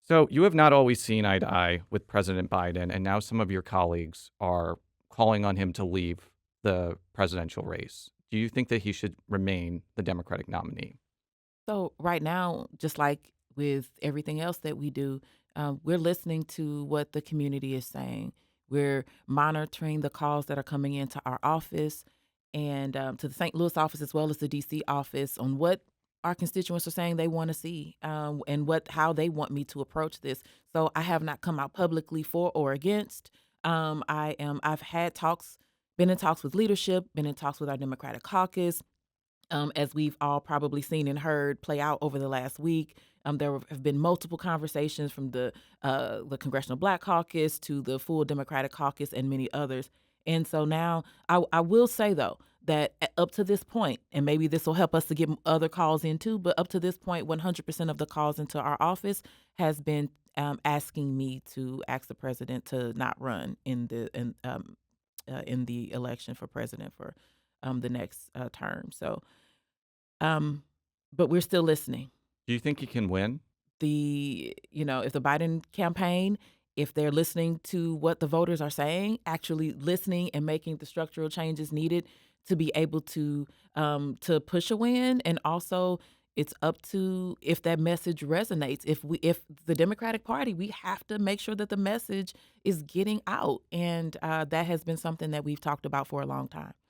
So you have not always seen eye to eye with President Biden, and now some of your colleagues are calling on him to leave the presidential race. Do you think that he should remain the Democratic nominee? So right now, just like with everything else that we do, we're listening to what the community is saying. We're monitoring the calls that are coming into our office and to the St. Louis office as well as the DC office on what our constituents are saying they want to see and how they want me to approach this. So I have not come out publicly for or against. I've had talks, been in talks with leadership, been in talks with our Democratic caucus, as we've all probably seen and heard play out over the last week. Have been multiple conversations from the Congressional Black Caucus to the full Democratic Caucus and many others. And so now I will say, though, that up to this point, and maybe this will help us to get other calls in too, but up to this point, 100% of the calls into our office has been asking me to ask the president to not run in the election for president for the next term. So um, but we're still listening. Do you think he can win? If the Biden campaign, if they're listening to what the voters are saying, actually listening and making the structural changes needed to be able to push a win, and also it's up to if that message resonates. If the Democratic Party, we have to make sure that the message is getting out, and that has been something that we've talked about for a long time.